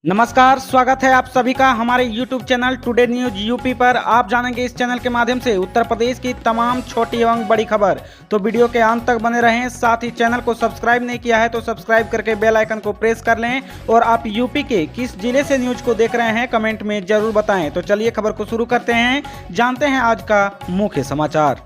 नमस्कार, स्वागत है आप सभी का हमारे YouTube channel today news UP पर। आप जानेंगे इस चैनल के माध्यम से उत्तर प्रदेश की तमाम छोटी एवं बड़ी खबर। तो वीडियो के अंत तक बने रहें। साथ ही चैनल को सब्सक्राइब नहीं किया है तो सब्सक्राइब करके बेल आइकन को प्रेस कर लें। और आप यूपी के किस जिले से न्यूज को देख रहे हैं कमेंट में जरूर बताएं। तो चलिए खबर को शुरू करते हैं, जानते हैं आज का मुख्य समाचार।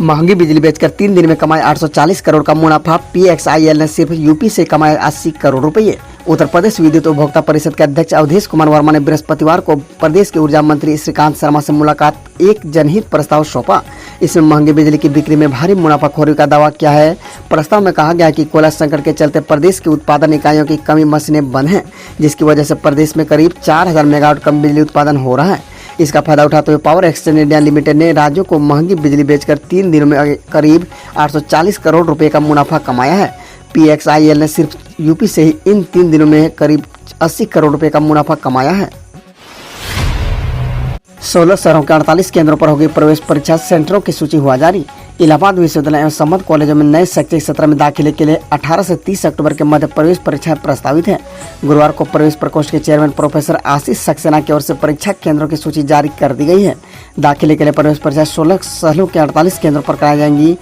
महंगी बिजली बेचकर 3 दिन में कमाए 840 करोड़ का मुनाफा। पीएक्सआईएल ने सिर्फ यूपी से कमाए 80 करोड़ रुपए। उत्तर प्रदेश विद्युत उपभोक्ता परिषद के अध्यक्ष अवधेश कुमार वर्मा ने बृहस्पतिवार को प्रदेश के ऊर्जा मंत्री श्रीकांत शर्मा से मुलाकात एक जनहित प्रस्ताव सौंपा। इसमें महंगी बिजली की बिक्री में भारी मुनाफाखोरी का दावा किया है। प्रस्ताव में कहा गया है कि कोयला संकट के चलते प्रदेश की उत्पादन इकाइयों की कमी मशीनें बंद हैं, जिसकी वजह से प्रदेश में करीब 4000 मेगावाट कम बिजली उत्पादन हो रहा है। इसका फायदा उठाते हुए पावर एक्सचेंज इंडिया लिमिटेड ने राज्यों को महंगी बिजली बेचकर 3 दिनों में करीब 840 करोड़ रुपए का मुनाफा कमाया है। पीएक्सआईएल ने सिर्फ यूपी से ही इन 3 दिनों में करीब 80 करोड़ रुपए का मुनाफा कमाया है। 16 शहरों के 48 केंद्रों पर होगी प्रवेश परीक्षा। सेंटरों की सूची हुआ जारी। इलाहाबाद विश्वविद्यालय एवं संबद्ध कॉलेजों में नए शैक्षिक सत्र में दाखिले के लिए 18 से 30 अक्टूबर के मध्य प्रवेश परीक्षाएं प्रस्तावित है। गुरुवार को प्रवेश प्रकोष्ठ के चेयरमैन प्रोफेसर आशीष सक्सेना की ओर से परीक्षा केंद्रों की सूची जारी कर दी गई है। दाखिले के लिए प्रवेश परीक्षा 16 शहरों के 48 केंद्रों पर कराई जाएंगी।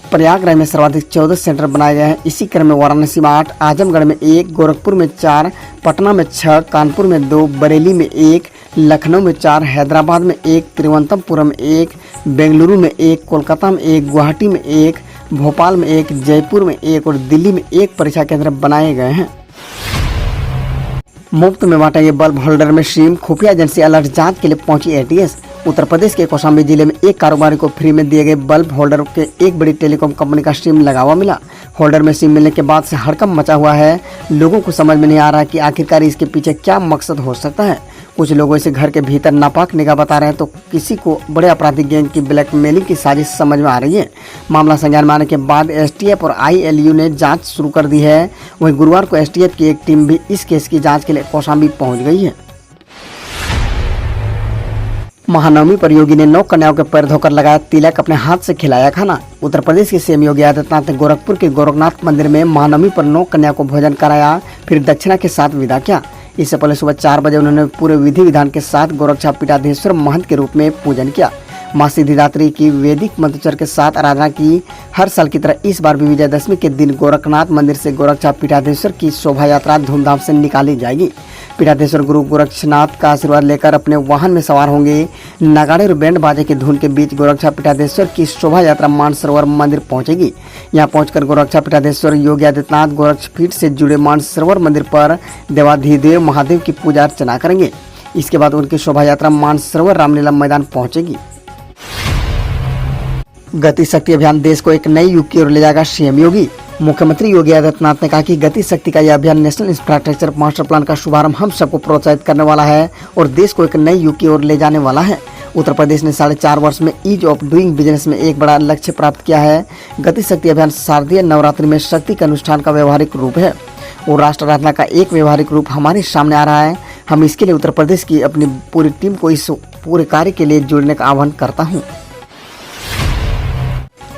प्रयागराज में सर्वाधिक 14 सेंटर बनाए गए हैं। इसी क्रम में वाराणसी में 8, आजमगढ़ में 1, गोरखपुर में 4, पटना में 6, कानपुर में 2, बरेली में 1, लखनऊ में 4, हैदराबाद में 1, तिरुवनंतपुरम में 1, बेंगलुरु में 1, कोलकाता में 1, गुवाहाटी में 1, भोपाल में 1, जयपुर में 1 और दिल्ली में 1 परीक्षा केंद्र बनाए गए हैं। मुफ्त में बांटेंगे बल्ब होल्डर में सिम। खुफिया एजेंसी अलर्ट जांच के लिए पहुंची एटीएस। उत्तर प्रदेश के कौशाम्बी जिले में एक कारोबारी को फ्री में दिए गए बल्ब होल्डर के एक बड़ी टेलीकॉम कंपनी का सिम लगा हुआ मिला। होल्डर में सिम मिलने के बाद से हड़कंप मचा हुआ है। लोगों को समझ में नहीं आ रहा कि आखिरकार इसके पीछे क्या मकसद हो सकता है। कुछ लोगों इसे घर के भीतर नापाक निगाह बता रहे हैं तो किसी को बड़े आपराधिक गैंग की ब्लैकमेलिंग की साजिश समझ में आ रही है। मामला संज्ञान में आने के बाद एसटीएफ और आईएलयू ने जांच शुरू कर दी है। वहीं गुरुवार को एसटीएफ की एक टीम भी इस केस की जांच के लिए कौशाम्बी पहुंच गई है। महानवमी पर योगी ने 9 कन्याओं के पैर धोकर लगाया तिलक, अपने हाथ से खिलाया खाना। उत्तर प्रदेश के सीएम योगी आदित्यनाथ ने गोरखपुर के गोरखनाथ मंदिर में महानवमी पर 9 कन्याओं को भोजन कराया, फिर दक्षिणा के साथ विदा किया। इससे पहले सुबह 4 बजे उन्होंने पूरे विधि विधान के साथ गोरक्षा पीठाधीश्वर महंत के रूप में पूजन किया। मां सिद्धिदात्री की वैदिक मंत्रोच्चार के साथ आराधना की। हर साल की तरह इस बार भी विजयदशमी के दिन गोरखनाथ मंदिर से गोरक्षा पीठाधीश्वर की शोभा यात्रा धूमधाम से निकाली जाएगी। पीठाधीश्वर गुरु गोरक्षनाथ का आशीर्वाद लेकर अपने वाहन में सवार होंगे। नगाड़े और बैंड बाजे की धुन के बीच गोरक्षा पीठाधीश्वर की शोभा यात्रा मानसरोवर मंदिर पहुंचेगी। यहां पहुंचकर गोरक्षा पीठाधीश्वर योगी आदित्यनाथ गोरक्षपीठ से जुड़े मानसरोवर मंदिर पर देवाधिदेव महादेव की पूजा अर्चना करेंगे। इसके बाद उनकी शोभा यात्रा मानसरोवर रामलीला मैदान पहुंचेगी। गति शक्ति अभियान देश को एक नई युग की ओर ले जाएगा, सीएम योगी। मुख्यमंत्री योगी आदित्यनाथ ने कहा कि गति शक्ति का यह अभियान नेशनल इंफ्रास्ट्रक्चर मास्टर प्लान का शुभारंभ हम सबको प्रोत्साहित करने वाला है और देश को एक नई युग की ओर ले जाने वाला है। उत्तर प्रदेश ने 4.5 वर्ष में ईज ऑफ डूइंग बिजनेस में एक बड़ा लक्ष्य प्राप्त किया है। गति शक्ति अभियान शारदीय नवरात्रि में शक्ति के अनुष्ठान का व्यवहारिक रूप है और राष्ट्र आराधना का एक व्यवहारिक रूप हमारे सामने आ रहा है। हम इसके लिए उत्तर प्रदेश की अपनी पूरी टीम को इस पूरे कार्य के लिए जुड़ने का आह्वान करता हूँ।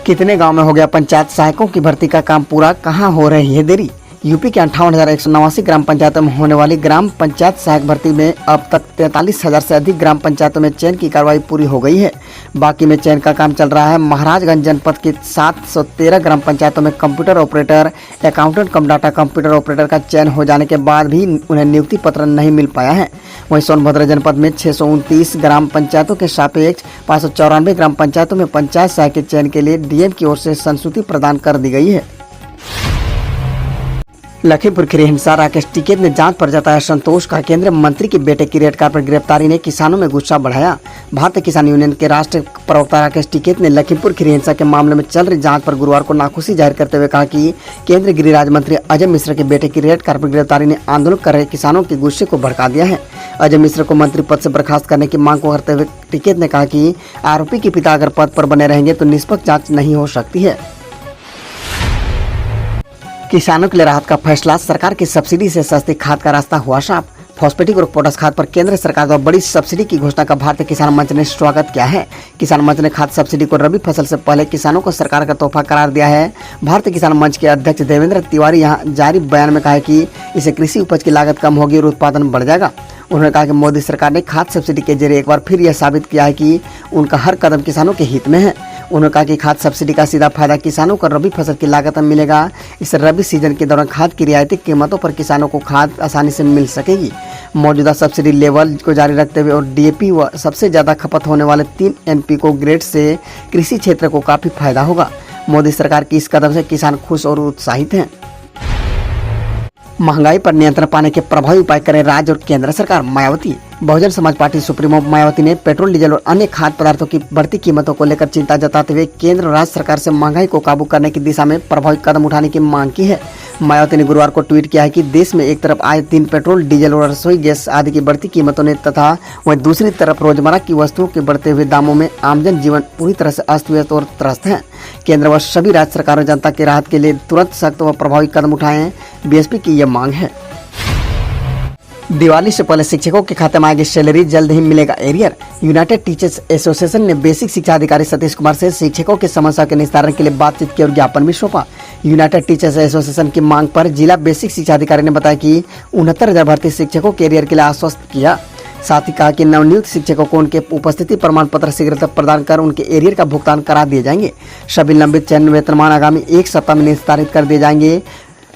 कितने गांव में हो गया पंचायत सहायकों की भर्ती का काम पूरा, कहां हो रही है देरी। यूपी के 58,189 ग्राम पंचायतों में होने वाली ग्राम पंचायत सहायक भर्ती में अब तक 43,000 से अधिक ग्राम पंचायतों में चयन की कार्रवाई पूरी हो गई है। बाकी में चयन का काम चल रहा है। महाराजगंज जनपद की 713 ग्राम पंचायतों में कंप्यूटर ऑपरेटर, अकाउंटेंट कम डाटा कंप्यूटर ऑपरेटर का चयन हो जाने के बाद भी उन्हें नियुक्ति पत्र नहीं मिल पाया है। वहीं सोनभद्र जनपद में 629 ग्राम पंचायतों के सापेक्ष 594 ग्राम पंचायतों में पंचायत सहायक के चयन के लिए डीएम की ओर से संस्तुति प्रदान कर दी गई है। लखीमपुर खीरी हिंसा, राकेश टिकैत ने जांच पर जताया संतोष का। केंद्रीय मंत्री के बेटे की रेड कार्पेट गिरफ्तारी ने किसानों में गुस्सा बढ़ाया। भारतीय किसान यूनियन के राष्ट्रीय प्रवक्ता राकेश टिकैत ने लखीमपुर खीरी हिंसा के मामले में चल रही जांच पर गुरुवार को नाखुशी जाहिर करते हुए कहा कि केंद्रीय गृह राज्य मंत्री अजय मिश्रा के बेटे की रेड कार्पेट गिरफ्तारी ने आंदोलन कर रहे किसानों के गुस्से को भड़का दिया है। अजय मिश्रा को मंत्री पद से बर्खास्त करने की मांग को करते हुए टिकैत ने कहा कि आरोपी के पिता अगर पद पर बने रहेंगे तो निष्पक्ष जाँच नहीं हो सकती है। किसानों के लिए राहत का फैसला, सरकार की सब्सिडी से सस्ती खाद का रास्ता हुआ साफ। फॉस्फेटिक और पोटास खाद पर केंद्र सरकार द्वारा बड़ी सब्सिडी की घोषणा का भारतीय किसान मंच ने स्वागत किया है। किसान मंच ने खाद सब्सिडी को रबी फसल से पहले किसानों को सरकार का तोहफा करार दिया है। भारतीय किसान मंच के अध्यक्ष देवेंद्र तिवारी यहां जारी बयान में कहा है कि इससे कृषि उपज की लागत कम होगी और उत्पादन बढ़ जाएगा। उन्होंने कहा कि मोदी सरकार ने खाद सब्सिडी के जरिए एक बार फिर यह साबित किया है कि उनका हर कदम किसानों के हित में है। उन्होंने कहा कि खाद सब्सिडी का सीधा फायदा किसानों को रबी फसल की लागत में मिलेगा। इस रबी सीजन के दौरान खाद की रियायती कीमतों पर किसानों को खाद आसानी से मिल सकेगी। मौजूदा सब्सिडी लेवल को जारी रखते हुए और डीएपी व सबसे ज़्यादा खपत होने वाले 3 एनपीके ग्रेड से कृषि क्षेत्र को काफ़ी फायदा होगा। मोदी सरकार की इस कदम से किसान खुश और उत्साहित हैं। महंगाई पर नियंत्रण पाने के प्रभावी उपाय करें राज्य और केंद्र सरकार। मायावती। बहुजन समाज पार्टी सुप्रीमो मायावती ने पेट्रोल, डीजल और अन्य खाद्य पदार्थों की बढ़ती कीमतों को लेकर चिंता जताते हुए केंद्र और राज्य सरकार से महंगाई को काबू करने की दिशा में प्रभावी कदम उठाने की मांग की है। मायावती ने गुरुवार को ट्वीट किया है कि देश में एक तरफ आए दिन पेट्रोल, डीजल और रसोई गैस आदि की बढ़ती कीमतों ने तथा वहीं दूसरी तरफ रोजमर्रा की वस्तुओं के बढ़ते हुए दामों में आमजन जीवन पूरी तरह से अस्त व्यस्त और त्रस्त है। केंद्र व सभी राज्य सरकारों जनता की राहत के लिए तुरंत सख्त व प्रभावी कदम उठाएं, बीएसपी की यह मांग है। दिवाली से पहले शिक्षकों के खाते में आएगी सैलरी, जल्द ही मिलेगा एरियर। यूनाइटेड टीचर्स एसोसिएशन ने बेसिक शिक्षा अधिकारी सतीश कुमार से शिक्षकों की समस्या के निस्तारण के लिए बातचीत की और ज्ञापन भी सौंपा। यूनाइटेड टीचर्स एसोसिएशन की मांग पर जिला बेसिक शिक्षा अधिकारी ने बताया कि 69,000 भर्ती शिक्षकों के एरियर के लिए आश्वस्त किया। साथ ही कहा कि नवनियुक्त शिक्षकों को उनके उपस्थिति प्रमाण पत्र शीघ्रता प्रदान कर उनके एरियर का भुगतान करा दिए जाएंगे। सभी लंबित चयन वेतनमान आगामी 1 सप्ताह में निस्तारित कर दिए जाएंगे।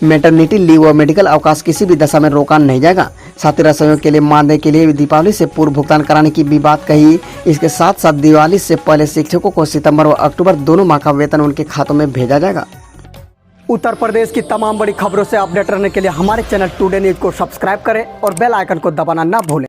मैटरनिटी लीव व मेडिकल अवकाश किसी भी दशा में रोका नहीं जाएगा। साथ ही रसोइयों के लिए मानदेय के लिए दीपावली से पूर्व भुगतान कराने की भी बात कही। इसके साथ साथ दिवाली से पहले शिक्षकों को सितंबर व अक्टूबर दोनों माह का वेतन उनके खातों में भेजा जाएगा। उत्तर प्रदेश की तमाम बड़ी खबरों से अपडेट रहने के लिए हमारे चैनल टुडे न्यूज को सब्सक्राइब करें और बेल आइकन को दबाना न भूलें।